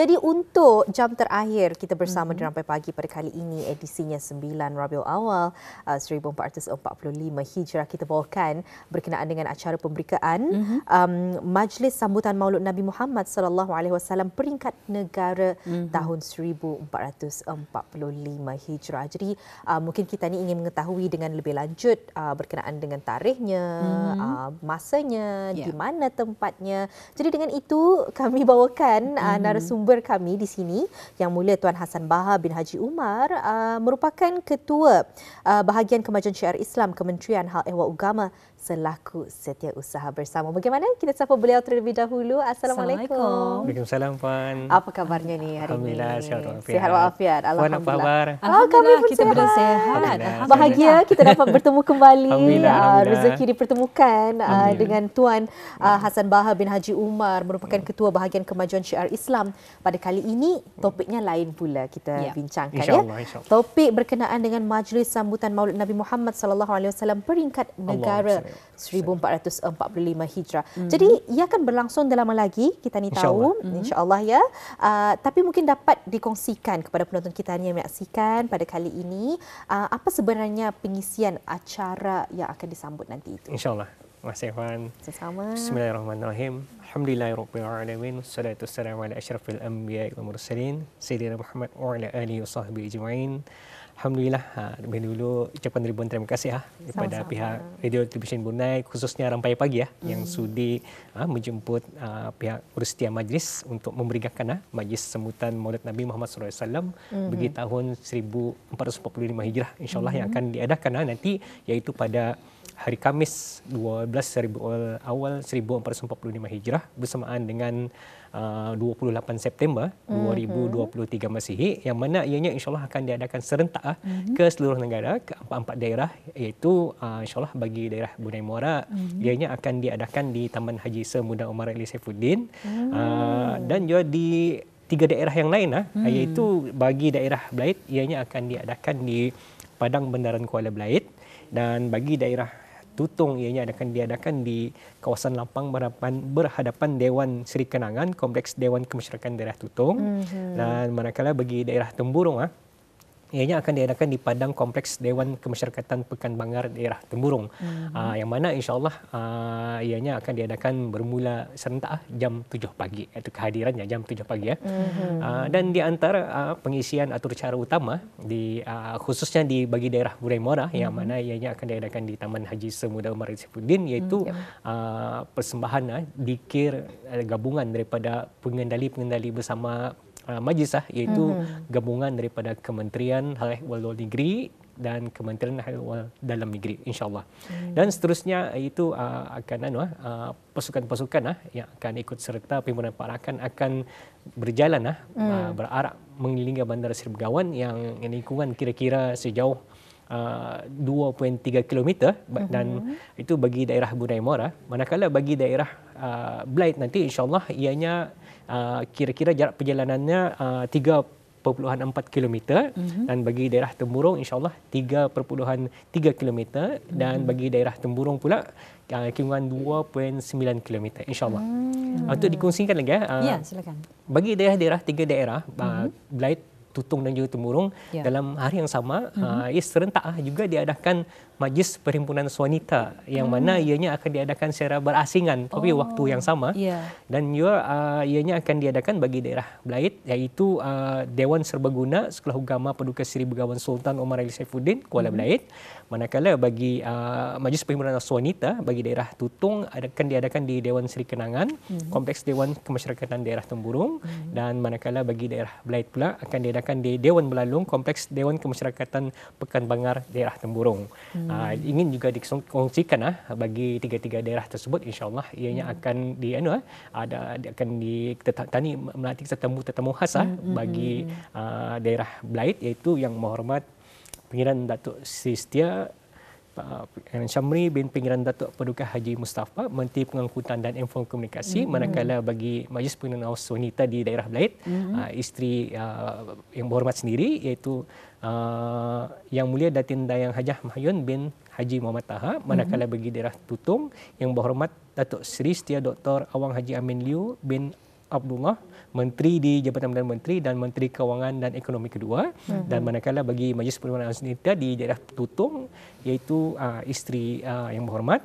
Jadi untuk jam terakhir kita bersama di Rampai Pagi pada kali ini, edisinya 9 Rabiul Awal 1445 Hijrah, kita bawakan berkenaan dengan acara pemberikaan Majlis Sambutan Maulud Nabi Muhammad SAW peringkat negara tahun 1445 Hijrah. Jadi mungkin kita ni ingin mengetahui dengan lebih lanjut berkenaan dengan tarikhnya, masanya, di mana tempatnya. Jadi dengan itu kami bawakan narasumber kami di sini Yang Mulia Tuan Hassan Baha bin Haji Umar, merupakan Ketua Bahagian Kemajuan Syiar Islam Kementerian Hal Ehwal Agama selaku setiausaha bersama. Bagaimana? Kita sapa beliau terlebih dahulu. Assalamualaikum. Waalaikumsalam, Puan. Apa kabarnya ni hari ini? Alhamdulillah, sihat walafiat. Sihat walafiat. Puan, apa kabar? Kami pun kita sihat. sehat. Bahagia kita dapat bertemu kembali. Alhamdulillah. Rezeki dipertemukan dengan Tuan Hassan Baha bin Haji Umar, merupakan Ketua Bahagian Kemajuan Syiar Islam. Pada kali ini topiknya lain pula kita bincangkan, InsyaAllah, ya. Topik berkenaan dengan Majlis Sambutan Maulid Nabi Muhammad SAW peringkat negara 1445 Hijrah. Jadi ia akan berlangsung dah lama lagi, kita ni tahu, insya-Allah ya. Tapi mungkin dapat dikongsikan kepada penonton kita yang menyaksikan pada kali ini, apa sebenarnya pengisian acara yang akan disambut nanti itu. InsyaAllah. Terima kasih, Puan. Sama. Bismillahirrahmanirrahim. Alhamdulillahirabbil alamin. Wassalatu wassalamu ala asyrafil anbiya'i wal mursalin sayyidina Muhammad wa ala alihi wasahbihi ajma'in. Alhamdulillah, lebih dulu ucapan ribuan terima kasih kepada pihak Radio Television Brunei, khususnya Rampai Pagi yang sudi menjemput pihak Urustia Majlis untuk memberikan Majlis Sambutan Maulid Nabi Muhammad SAW bagi tahun 1445 Hijrah, insyaAllah yang akan diadakan nanti, iaitu pada hari Khamis 12 Rabiul Awal 1445 Hijrah bersamaan dengan 28 September 2023 Masihi, yang mana ianya insyaAllah akan diadakan serentak ke seluruh negara, ke empat daerah, iaitu insyaAllah bagi daerah Brunei Muara, ianya akan diadakan di Taman Haji Semuda Umar Ali Saifuddin, dan juga di 3 daerah yang lain, iaitu bagi daerah Belait, ianya akan diadakan di Padang Bendaran Kuala Belait, dan bagi daerah Tutong ianya akan diadakan di kawasan Lampang berhadapan Dewan Seri Kenangan, Kompleks Dewan Kemasyarakatan Daerah Tutong. Dan manakala bagi daerah Temburong ianya akan diadakan di Padang Kompleks Dewan Kemasyarakatan Pekan Bangar Daerah Temburong. Yang mana insyaAllah ianya akan diadakan bermula serentak jam 7 pagi, iaitu kehadirannya jam 7 pagi. Dan di antara pengisian atur cara utama khususnya bagi daerah Brunei Muara, yang mana ianya akan diadakan di Taman Haji Semuda Umar Saifuddin, iaitu persembahan dikir gabungan daripada pengendali-pengendali bersama majlis, iaitu gabungan daripada Kementerian Hal Ehwal Luar Negeri dan Kementerian Hal Ehwal Dalam Negeri, insyaAllah. Dan seterusnya itu akan pasukan-pasukan yang akan ikut serta pimpinan parakan akan berjalan berarak mengelilingi Bandar Seri Begawan yang lingkungan kira-kira sejauh 2.3 km, dan itu bagi daerah Brunei Muara. Manakala bagi daerah Belait nanti insyaAllah ianya kira-kira jarak perjalanannya 3.4 km, dan bagi daerah Temburong insyaAllah 3.3 km, dan bagi daerah Temburong pula kira-kira 2.9 km, insyaAllah. Untuk dikongsikan lagi ya, silakan. Bagi daerah-daerah 3 daerah Belait, Tutong dan juga Temburong, dalam hari yang sama serentak juga diadakan Majlis Perhimpunan Wanita, yang mana ianya akan diadakan secara berasingan tapi waktu yang sama. Dan juga ianya akan diadakan bagi daerah Belait, iaitu Dewan Serbaguna Sekolah Agama Paduka Seri Begawan Sultan Omar Ali Saifuddin Kuala Belait. Manakala bagi Majlis Perhimpunan Wanita bagi daerah Tutong akan diadakan di Dewan Seri Kenangan, Kompleks Dewan Kemasyarakatan Daerah Temburong. Dan manakala bagi daerah Belait pula akan diadakan di Dewan Belalung, Kompleks Dewan Kemasyarakatan Pekan Bangar Daerah Temburong. Ingin juga dikongsikan bagi 3 daerah tersebut, insyaAllah ianya akan akan ditani melatih tetamu khas bagi daerah Belait, iaitu Yang Berhormat Pengiran Datuk Sri Setia Syamri bin Pengiran Datuk Paduka Haji Mustafa, Menteri Pengangkutan dan Infokomunikasi. Manakala bagi Majlis Perhimpunan Wanita di daerah Belait, isteri Yang Berhormat sendiri, iaitu Yang Mulia Datin Dayang Hajah Mahyun bin Haji Muhammad Taha. Manakala bagi daerah Tutong, Yang Berhormat Datuk Seri Setia Dr. Awang Haji Amin Liu bin Abdullah, Menteri di Jabatan Perdana Menteri dan Menteri Kewangan dan Ekonomi kedua. Dan manakala bagi Majlis Perlembagaan Wanita di daerah Tutong, iaitu isteri Yang Berhormat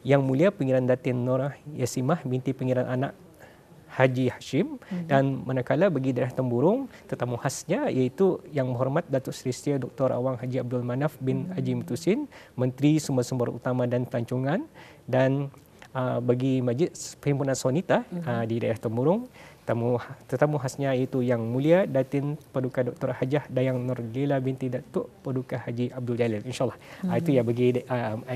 Yang Mulia Pangeran Datin Norah Yasimah binti Pangeran Anak Haji Hashim. Dan manakala bagi daerah Temburong, tetamu khasnya iaitu Yang Berhormat Datuk Seri Setia Dr. Awang Haji Abdul Manaf bin Haji Mutusin, Menteri Sumber-Sumber Utama dan Pelancongan. Dan bagi Majlis Perhimpunan Wanita di daerah Temburong, tetamu khasnya iaitu Yang Mulia Datin Paduka Dr. Hajah Dayang Nurlila binti Datuk Paduka Haji Abdul Jalil, insyaAllah. Itu ya bagi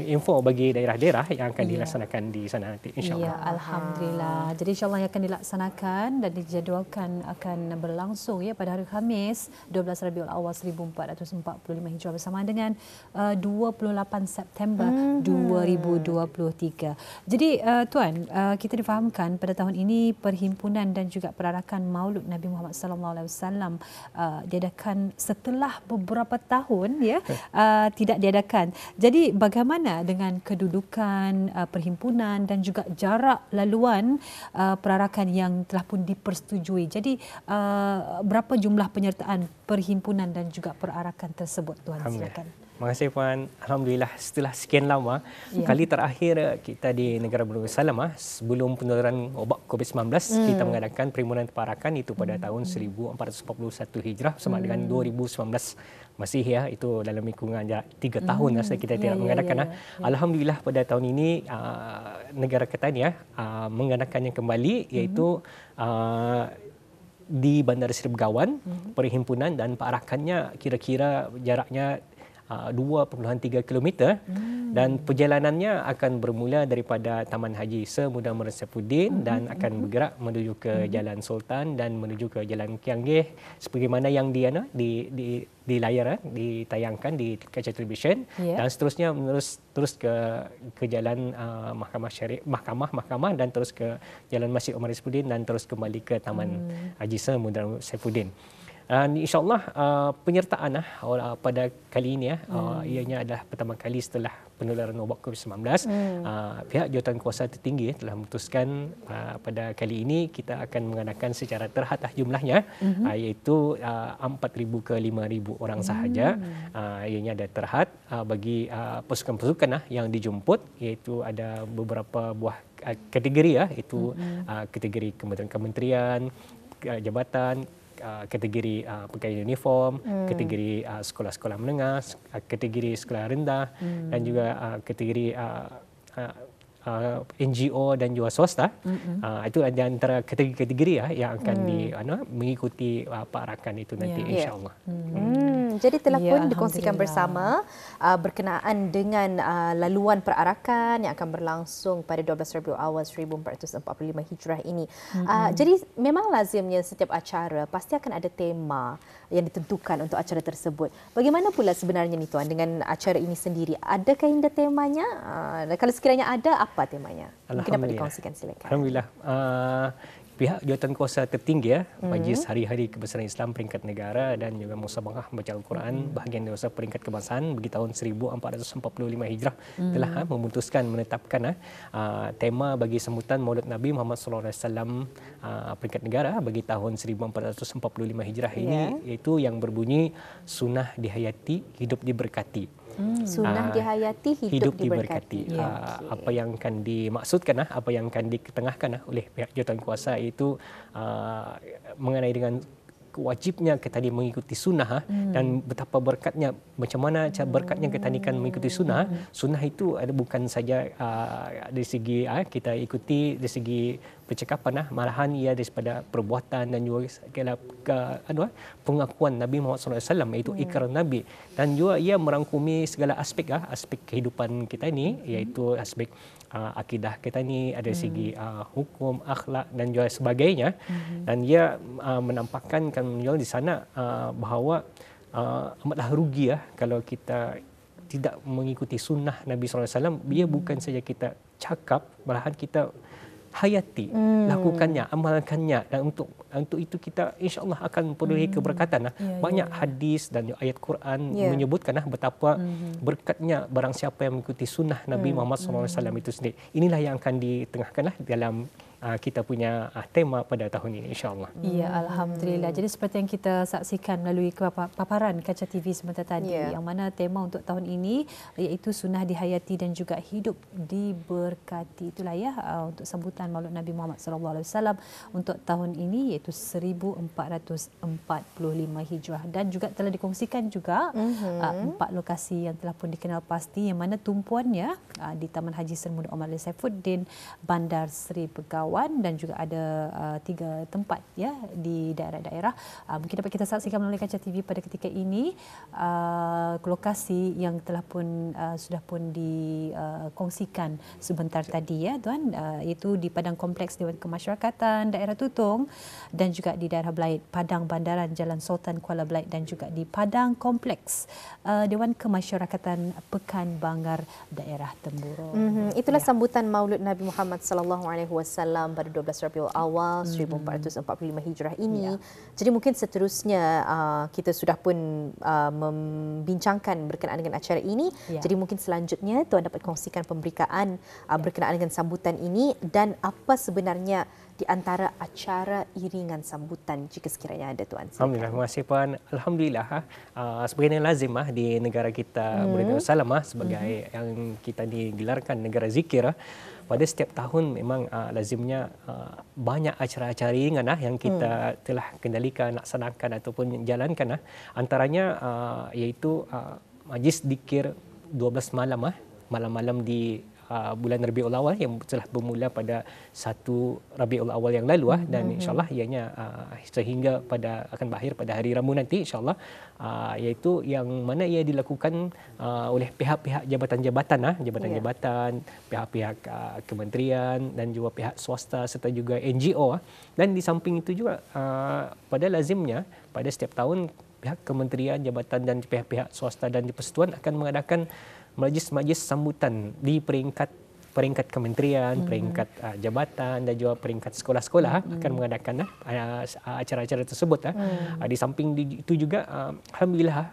info bagi daerah-daerah yang akan dilaksanakan di sana nanti, insyaAllah. Ya, Alhamdulillah. Jadi insyaAllah yang akan dilaksanakan dan dijadualkan akan berlangsung ya pada hari Khamis 12 Rabiul Awal 1445 Hijrah bersama dengan 28 September 2023. Jadi Tuan, kita difahamkan pada tahun ini perhimpunan dan juga perarakan Maulud Nabi Muhammad sallallahu alaihi wasallam diadakan setelah beberapa tahun ya tidak diadakan. Jadi bagaimana dengan kedudukan perhimpunan dan juga jarak laluan perarakan yang telah pun dipersetujui. Jadi berapa jumlah penyertaan perhimpunan dan juga perarakan tersebut, Tuan? Silakan. Terima kasih Puan. Alhamdulillah setelah sekian lama, kali terakhir kita di negara Brunei sebelum penularan obat COVID-19, kita mengadakan perhimpunan perarakan itu pada tahun 1441 Hijrah sama dengan 2019. Masih ya, itu dalam lingkungan 3 tahun kita tidak mengadakan. Alhamdulillah pada tahun ini negara kita ni mengadakannya kembali, iaitu di Bandar Seri Begawan, perhimpunan dan perarakannya kira-kira jaraknya 2.3 km dan perjalanannya akan bermula daripada Taman Haji Semuda Muhammad Saifuddin dan akan bergerak menuju ke Jalan Sultan dan menuju ke Jalan Kianggih sebagaimana yang di layar ditayangkan di kaca televisyen dan seterusnya terus ke jalan mahkamah dan terus ke Jalan Masjid Omar Saifuddin dan terus kembali ke Taman Haji Semuda Muhammad Saifuddin. InsyaAllah penyertaan pada kali ini ianya adalah pertama kali setelah penularan obat COVID-19. Pihak Jawatankuasa Tertinggi telah memutuskan pada kali ini kita akan mengadakan secara terhad jumlahnya, iaitu 4,000 ke 5,000 orang sahaja. Ianya ada terhad bagi pasukan-pasukan yang dijemput, iaitu ada beberapa buah kategori iaitu kategori kementerian, jabatan, kategori pakaian uniform, kategori sekolah-sekolah menengah, kategori sekolah rendah dan juga kategori NGO dan juga swasta. Itu ada antara kategori-kategori yang akan mengikuti perarakan itu nanti insya-Allah. Jadi telah pun dikongsikan bersama berkenaan dengan laluan perarakan yang akan berlangsung pada 12 Rabiul Awal 1445 Hijrah ini. Jadi memang lazimnya setiap acara pasti akan ada tema yang ditentukan untuk acara tersebut. Bagaimana pula sebenarnya ni Tuan dengan acara ini sendiri? Adakah indah temanya? Kalau sekiranya ada, apa temanya? Mungkin dapat dikongsikan, silakan. Alhamdulillah. Pihak Jawatankuasa Tertinggi Majlis Hari-Hari Kebesaran Islam peringkat negara dan juga Musabaqah Baca Al-Quran bahagian dewasa peringkat kebangsaan bagi tahun 1445 Hijrah telah memutuskan menetapkan tema bagi sambutan Maulid Nabi Muhammad sallallahu alaihi wasallam peringkat negara bagi tahun 1445 Hijrah ini, iaitu yang berbunyi Sunnah Dihayati, Hidup Diberkati. Sunnah dihayati, hidup diberkati. Apa yang akan dimaksudkan, apa yang akan diketengahkan oleh pihak Jawatankuasa itu mengenai dengan wajibnya kita mengikuti sunnah dan betapa berkatnya, macam mana berkatnya kita akan mengikuti sunnah. Sunnah itu ada bukan saja dari segi kita ikuti dari segi percakapan, malahan ia daripada perbuatan dan juga pengakuan Nabi Muhammad SAW, iaitu ikrar Nabi, dan juga ia merangkumi segala aspek aspek kehidupan kita ini, iaitu aspek akidah kita ni, ada segi hukum, akhlak dan juga sebagainya. Dan ia menampakkan kan di sana bahawa amatlah rugi kalau kita tidak mengikuti sunnah Nabi SAW. Ia bukan saja kita cakap, malahan kita hayati, lakukannya, amalkannya, dan untuk itu kita insya-Allah akan memperoleh keberkatan. Banyak hadis dan ayat Quran menyebutkan betapa berkatnya barang siapa yang mengikuti sunnah Nabi Muhammad SAW itu sendiri. Inilah yang akan ditengahkan dalam kita punya tema pada tahun ini, insya-Allah. Ya, alhamdulillah. Jadi seperti yang kita saksikan melalui paparan Kaca TV sebentar tadi, yang mana tema untuk tahun ini iaitu sunnah dihayati dan juga hidup diberkati. Itulah ya untuk sambutan Maulud Nabi Muhammad SAW untuk tahun ini, iaitu 1445 Hijrah, dan juga telah dikongsikan juga 4 lokasi yang telah pun dikenal pasti, yang mana tumpuannya di Taman Haji Seri Muda Omar Ali Saifuddin, Bandar Seri Begawan, dan juga ada 3 tempat ya di daerah-daerah. Mungkin dapat kita saksikan melalui Kaca TV pada ketika ini lokasi yang telah pun sudah pun dikongsikan sebentar tadi ya tuan, iaitu di Padang Kompleks Dewan Kemasyarakatan daerah Tutong, dan juga di daerah Belait, Padang Bandaran Jalan Sultan Kuala Belait, dan juga di Padang Kompleks Dewan Kemasyarakatan Pekan Bangar daerah Temburong. Itulah sambutan Maulud Nabi Muhammad SAW pada 12 Rabiul Awal 1445 Hijrah ini. Jadi mungkin seterusnya kita sudah pun membincangkan berkenaan dengan acara ini. Jadi mungkin selanjutnya tuan dapat kongsikan pemberikaan berkenaan dengan sambutan ini, dan apa sebenarnya di antara acara iringan sambutan jika sekiranya ada tuan. Alhamdulillah, terima kasih Puan. Alhamdulillah, sebagai yang lazim di negara kita Darussalam sebagai yang kita digelarkan negara zikir, pada setiap tahun memang lazimnya banyak acara-acara ringan yang kita telah kendalikan, laksanakan ataupun jalankan. Antaranya iaitu majlis zikir 12 malam, malam-malam di bulan Rabiul Awal yang telah bermula pada 1 Rabiul Awal yang lalu, dan insyaAllah ianya sehingga akan berakhir pada hari Rabu nanti insyaAllah, iaitu yang mana ia dilakukan oleh pihak-pihak jabatan-jabatan, pihak-pihak kementerian dan juga pihak swasta serta juga NGO. Dan di samping itu juga pada lazimnya pada setiap tahun pihak kementerian, jabatan dan pihak-pihak swasta dan di persekutuan akan mengadakan majlis-majlis sambutan di peringkat kementerian, peringkat jabatan dan juga peringkat sekolah-sekolah akan mengadakan acara-acara tersebut. Di samping itu juga alhamdulillah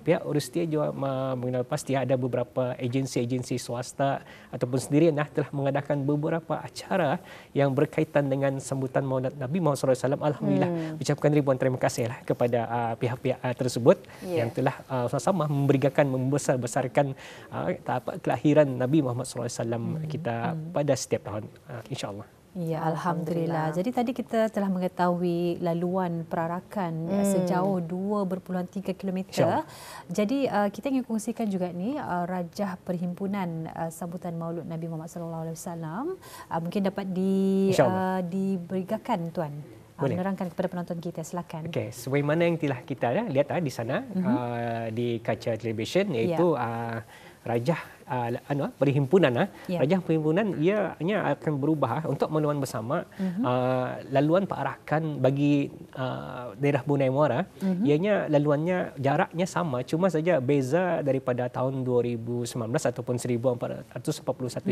pihak Urustia juga mengenal pasti ada beberapa agensi-agensi swasta ataupun sendirian telah mengadakan beberapa acara yang berkaitan dengan sambutan Maulid Nabi Muhammad SAW. Alhamdulillah, ucapkan ribuan terima kasih kepada pihak-pihak tersebut yang telah sama-sama membesar-besarkan kelahiran Nabi Muhammad SAW kita pada setiap tahun, insya-Allah. Ya, alhamdulillah. Jadi tadi kita telah mengetahui laluan perarakan sejauh 2.3 km. Jadi kita ingin kongsikan juga ni rajah perhimpunan sambutan Maulud Nabi Muhammad SAW. Mungkin dapat diberikan tuan. Menerangkan kepada penonton kita, silakan. Okey, sebagaimana yang telah kita lihat di sana di kaca televisyen, iaitu rajah perhimpunan. Rajah perhimpunan ianya akan berubah untuk maluan bersama laluan perarakan bagi daerah Brunei Muara. Ianya laluannya jaraknya sama, cuma saja beza daripada tahun 2019 ataupun 1441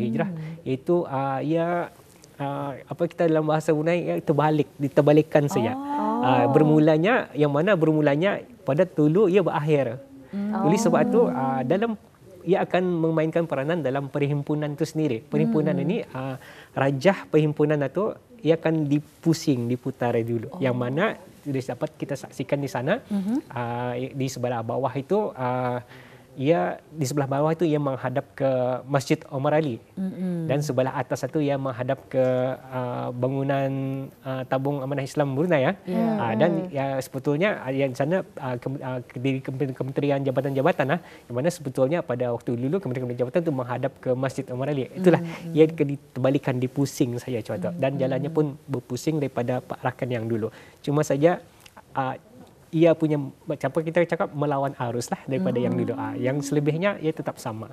Hijrah, iaitu ia kita dalam bahasa Brunei diterbalikkan saja. Bermulanya pada dulu ia berakhir. Oleh sebab itu ia akan memainkan peranan dalam perhimpunan itu sendiri. Perhimpunan ini rajah perhimpunan itu ia akan diputar dulu. Yang mana dapat kita saksikan di sana di sebelah bawah itu di sebelah bawah itu ia menghadap ke Masjid Omar Ali, dan sebelah atas itu ia menghadap ke bangunan Tabung Amanah Islam Brunei dan sebetulnya yang sana di kementerian jabatan-jabatan yang mana sebetulnya pada waktu dulu kementerian jabatan itu menghadap ke Masjid Omar Ali. Itulah ia diterbalikan, dipusing saja contoh, dan jalannya pun berpusing daripada perarakan yang dulu. Cuma saja ia punya kita cakap melawan arus daripada yang dulu. Yang selebihnya ia tetap sama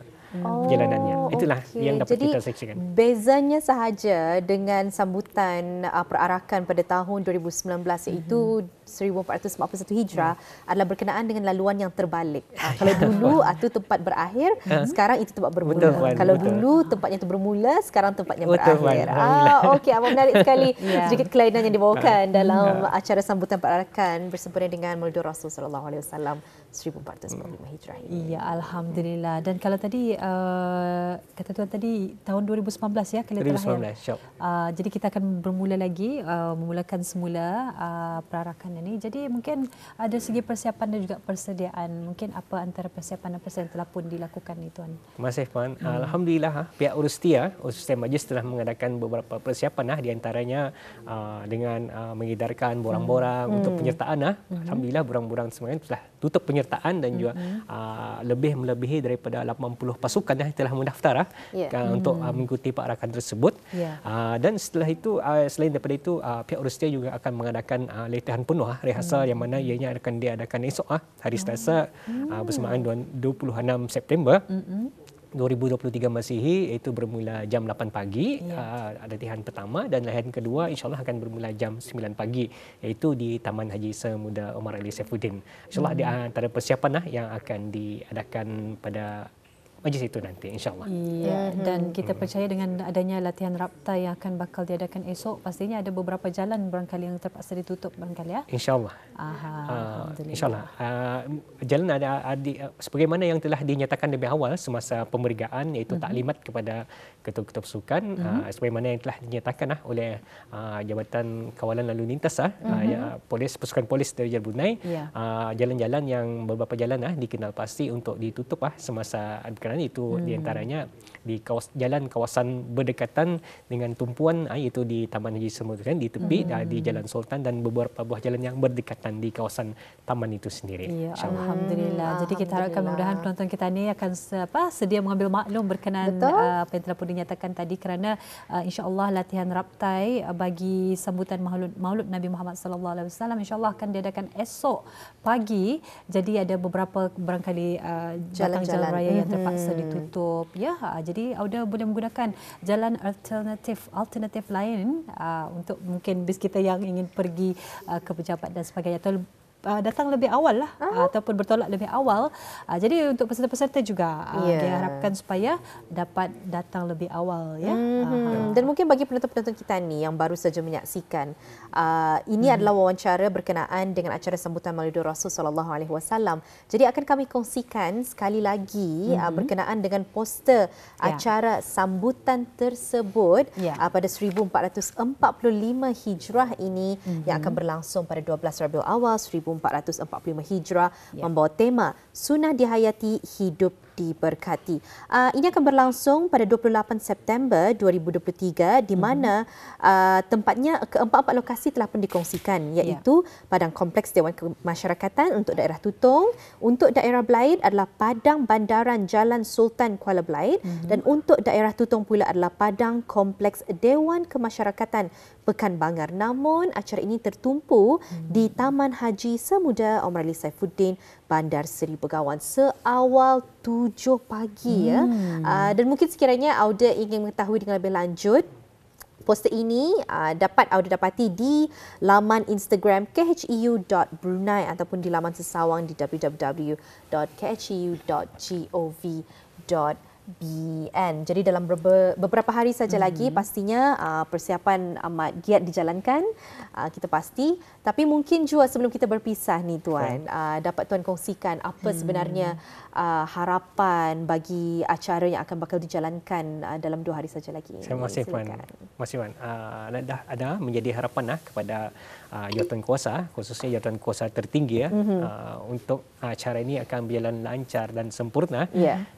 jalanannya. Itulah yang dapat kita saksikan. Bezanya sahaja dengan sambutan perarakan pada tahun 2019 iaitu 1441 Hijrah adalah berkenaan dengan laluan yang terbalik. Kalau dulu itu tempat berakhir, sekarang itu tempat bermula. Kalau dulu tempatnya itu bermula, sekarang tempatnya berakhir. Okey, amat menarik sekali sedikit kelainan yang dibawakan dalam acara sambutan perarakan bersempena dengan kemerdekaan Maulidur Rasul sallallahu alaihi wasallam 1445 Hijrah ini. Ya, alhamdulillah. Dan kalau tadi kata tuan tadi tahun 2019 ya kali terakhir. 2019. Jadi kita akan bermula lagi memulakan semula perarakan ini. Jadi mungkin ada segi persiapan dan juga persediaan. Mungkin apa antara persiapan dan persediaan telah pun dilakukan ni tuan? Terima kasih Puan. Alhamdulillah pihak Urustia Majlis telah mengadakan beberapa persiapan di antaranya dengan mengedarkan borang-borang untuk penyertaan. Alhamdulillah borang-borang semuanya telah tutup penyertaan dan juga lebih melebihi daripada 80 pasukan yang telah mendaftar untuk mengikuti perarakan tersebut. Dan setelah itu selain daripada itu pihak Urustia juga akan mengadakan latihan penuh rehearsal yang mana ianya akan diadakan esok hari Selasa bersamaan 26 September 2023 Masihi, iaitu bermula jam 8 pagi latihan pertama, dan latihan kedua insyaAllah akan bermula jam 9 pagi iaitu di Taman Haji Semuda Omar Ali Saifuddin. InsyaAllah di antara persiapan yang akan diadakan pada majlis itu nanti insyaAllah. Ya, dan kita percaya dengan adanya latihan rapta yang akan bakal diadakan esok, pastinya ada beberapa jalan barangkali yang terpaksa ditutup barangkali ya. InsyaAllah. InsyaAllah. Jalan ada sebagaimana yang telah dinyatakan lebih awal semasa pemerigaan, iaitu taklimat kepada ketua-ketua pasukan, sebagaimana yang telah dinyatakan oleh Jabatan Kawalan Lalu Lintas pasukan polis Darjah Brunei. Jalan-jalan yang beberapa jalan dikenal pasti untuk ditutup semasa itu di antaranya di jalan kawasan berdekatan dengan tumpuan iaitu di Taman Haji Semuda di tepi, di Jalan Sultan, dan beberapa buah jalan yang berdekatan di kawasan taman itu sendiri. Ya, alhamdulillah. Jadi kita harapkan mudah-mudahan penonton kita ni akan sedia mengambil maklum berkenaan apa yang telah pun dinyatakan tadi, kerana insya-Allah latihan raptai bagi sambutan Maulud Nabi Muhammad sallallahu alaihi wasallam insya-Allah akan diadakan esok pagi. Jadi ada beberapa barangkali jalan-jalan raya yang terpaksa ditutup ya. Jadi Auda boleh menggunakan jalan alternatif lain untuk mungkin bis kita yang ingin pergi ke pejabat dan sebagainya, atau datang lebih awal lah ataupun bertolak lebih awal. Jadi untuk peserta-peserta juga diharapkan supaya dapat datang lebih awal ya. Dan mungkin bagi penonton-penonton kita ni yang baru saja menyaksikan, ini adalah wawancara berkenaan dengan acara sambutan Maulidur Rasul sallallahu alaihi wasallam. Jadi akan kami kongsikan sekali lagi berkenaan dengan poster acara sambutan tersebut pada 1445 Hijrah ini yang akan berlangsung pada 12 Rabiul Awal 1445 Hijrah, membawa tema Sunnah Dihayati, Hidup Diberkati. Ini akan berlangsung pada 28 September 2023 di mana tempatnya keempat-empat lokasi telah pun dikongsikan, iaitu Padang Kompleks Dewan Kemasyarakatan untuk daerah Tutong, untuk daerah Belaid adalah Padang Bandaran Jalan Sultan Kuala Belaid, dan untuk daerah Tutong pula adalah Padang Kompleks Dewan Kemasyarakatan Pekan Bangar. Namun acara ini tertumpu di Taman Haji Semuda Omar Ali Saifuddin, Bandar Seri Begawan seawal 7 pagi dan mungkin sekiranya Auda ingin mengetahui dengan lebih lanjut, poster ini dapat Auda dapati di laman Instagram kheu.brunei ataupun di laman sesawang di www.kheu.gov.bn. Jadi dalam beberapa hari saja lagi pastinya persiapan amat giat dijalankan, kita pasti. Tapi mungkin juga sebelum kita berpisah ni Tuan, dapat Tuan kongsikan apa sebenarnya harapan bagi acara yang akan bakal dijalankan dalam 2 hari saja lagi. Terima kasih Puan. Dah ada menjadi harapan kepada jawatankuasa, khususnya jawatankuasa tertinggi untuk acara ini akan berjalan lancar dan sempurna.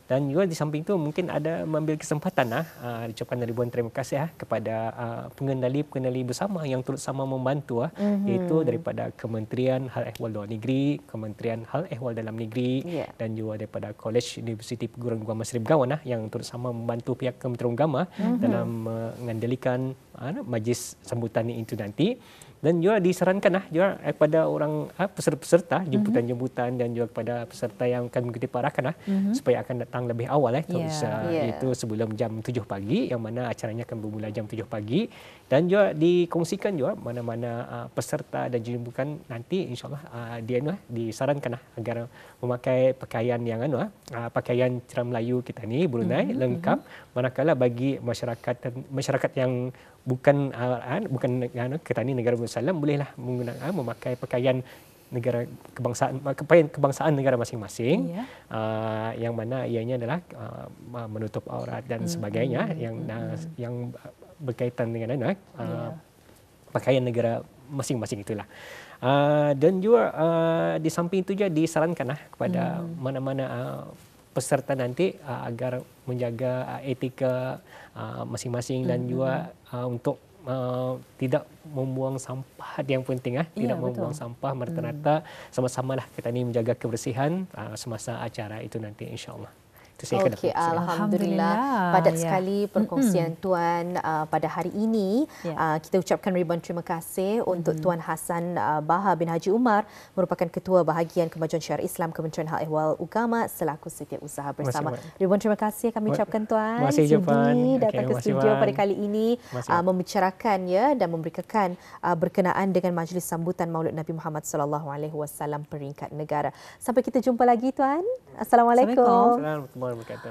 Dan juga di samping itu mungkin ada mengambil kesempatan diucapkan ribuan terima kasih kepada pengendali-pengendali bersama yang turut sama membantu, iaitu daripada Kementerian Hal Ehwal Luar Negeri, Kementerian Hal Ehwal Dalam Negeri, dan juga daripada College Universiti Perguruan Agama Seri Begawan yang turut sama membantu pihak Kementerian Agama dalam mengendalikan majlis sambutan itu nanti. Dan juga disarankan juga kepada orang peserta-peserta, jemputan-jemputan, dan juga kepada peserta yang akan mengikuti perarakan supaya akan datang lebih awal itu sebelum jam 7 pagi, yang mana acaranya akan bermula jam 7 pagi. Dan juga dikongsikan juga mana-mana peserta dan jemputan nanti insyaAllah disarankan agar memakai pakaian yang pakaian Cerah Melayu kita ni Brunei lengkap, manakala bagi masyarakat yang bukan Ketani Negara Muslim bolehlah memakai pakaian negara kebangsaan negara masing-masing, Ya. yang mana ianya adalah menutup aurat dan sebagainya, yang berkaitan dengan pakaian negara masing-masing itulah. Dan juga di samping itu juga disarankanlah kepada mana-mana peserta nanti agar menjaga etika masing-masing dan juga untuk tidak membuang sampah yang penting, tidak membuang sampah merata-rata, sama-samalah kita ni menjaga kebersihan semasa acara itu nanti, insya-Allah. Okey, alhamdulillah. Padat sekali perkongsian Tuan pada hari ini. Kita ucapkan ribuan terima kasih untuk Tuan Hassan Baha bin Haji Umar, merupakan Ketua Bahagian Kemajuan Syariah Islam Kementerian Hal Ehwal Ugama selaku Setiausaha Bersama. Ribuan terima kasih kami ucapkan Tuan sudi datang ke studio pada kali ini membicarakan dan memberikan berkenaan dengan majlis sambutan Maulid Nabi Muhammad SAW peringkat negara. Sampai kita jumpa lagi Tuan. Assalamualaikum. Assalamualaikum warahmatullahi wabarakatuh.